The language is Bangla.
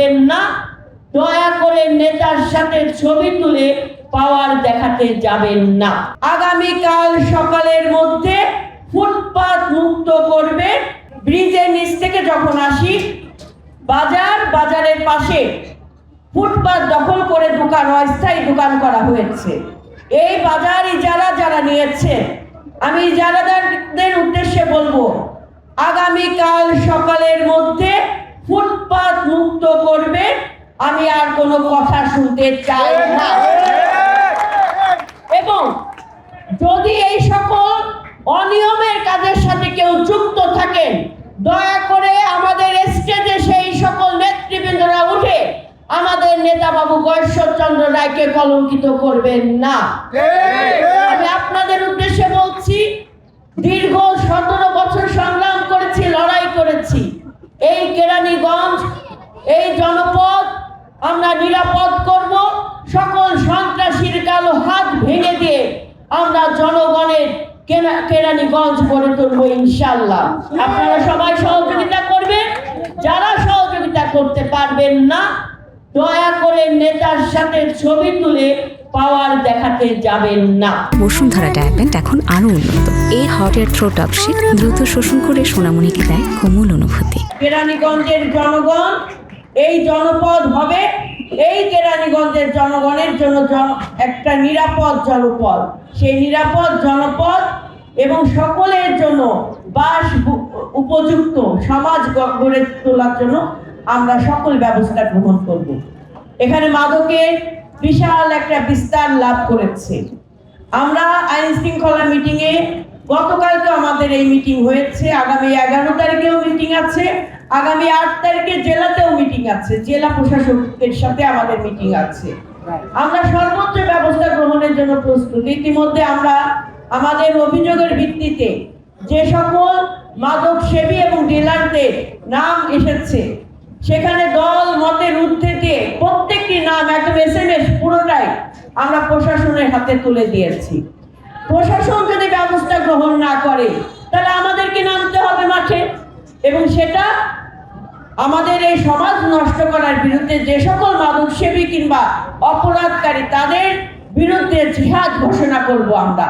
করবেন না, দয়া করে নেতার সাথে ছবি তুলে পাওয়ার দেখাতে যাবেন না। আগামীকাল সকালের মধ্যে ফুটপাত মুক্ত করবে। ব্রিজের নিচ থেকে যখন আসি, বাজারের পাশে ফুটপাত দখল করে দোকান, অস্থায়ী দোকান করা হয়েছে। এই বাজার যারা নিয়েছে, আমি ইজারাদারদের উদ্দেশ্যে বলবো, আগামীকাল সকালের মধ্যে ফুটপাত মুক্ত করবে। আমি আর কোনো কথা শুনতে চাই না। এবং যদি এই সকল অনিয়মের কাজের সাথে কেউ যুক্ত থাকেন, দয়া করে আমাদের স্টেজে সেই সকল নেতৃবৃন্দরা উঠে আমাদের নেতা বাবু গয়েশ্বরচন্দ্র রায়কে কলঙ্কিত করবেন না। আমি আপনাদের উদ্দেশ্যে বলছি, দীর্ঘ 17 বছর সংগ্রাম করেছি, লড়াই করেছি। এই কেরানীগঞ্জ, এই জনপদ আমরা নিরাপদ করব। সকল সন্ত্রাসীর কালো হাত ভেঙে দিয়ে আমরা জনগণের কেরানীগঞ্জ গড়ে তুলব ইনশাআল্লাহ। আপনারা সবাই সহযোগিতা করবেন। যারা সহযোগিতা করতে পারবেন না, দয়া করে নেতার সাথে ছবি তুলে পাওয়ার দেখাতে যাবেন না। বসুন্ধরা ডায়াপেন্ট এখন আরো উন্নত। এই হট এয়ার থ্রো টপশিট দ্রুত শোষণ করে সোনামণিকে দেয় কোমল অনুভূতি। কেরানীগঞ্জের জনগণ, এই জনপদ হবে এই কেরানীগঞ্জের জনগণের জন্য একটা নিরাপদ জনপদ। সেই নিরাপদ জনপদ এবং সকলের জন্য বাস উপযুক্ত সমাজ গড়ে তোলার জন্য আমরা সকল ব্যবস্থা গ্রহণ করব। এখানে মাদকের বিশাল একটা বিস্তার লাভ করেছে। আমরা আইন শৃঙ্খলা মিটিংয়ে, গতকালকে আমাদের এই মিটিং হয়েছে, আগামী 11 তারিখেও মিটিং আছে, আগামী 8 তারিখে জেলাতেও মিটিং আছে, জেলা প্রশাসকের সাথে আমাদের মিটিং আছে। আমরা সর্বোচ্চ ব্যবস্থা গ্রহণের জন্য প্রস্তুত। ইতিমধ্যে আমরা আমাদের অভিযোগের ভিত্তিতে যে সকল মাদক সেবী এবং ডিলারদের নাম এসেছে, সেখানে দল মতের ঊর্ধ্বে দিয়ে প্রত্যেকটি নাম একদম SMS পুরোটাই আমরা প্রশাসনের হাতে তুলে দিয়েছি। প্রশাসন যদি ব্যবস্থা গ্রহণ না করে, তাহলে আমাদেরকে নামতে হবে মাঠে। এবং সেটা আমাদের এই সমাজ নষ্ট করার বিরুদ্ধে যে সকল মাদক সেবী কিংবা অপরাধকারী, তাদের বিরুদ্ধে জিহাদ ঘোষণা করব আমরা।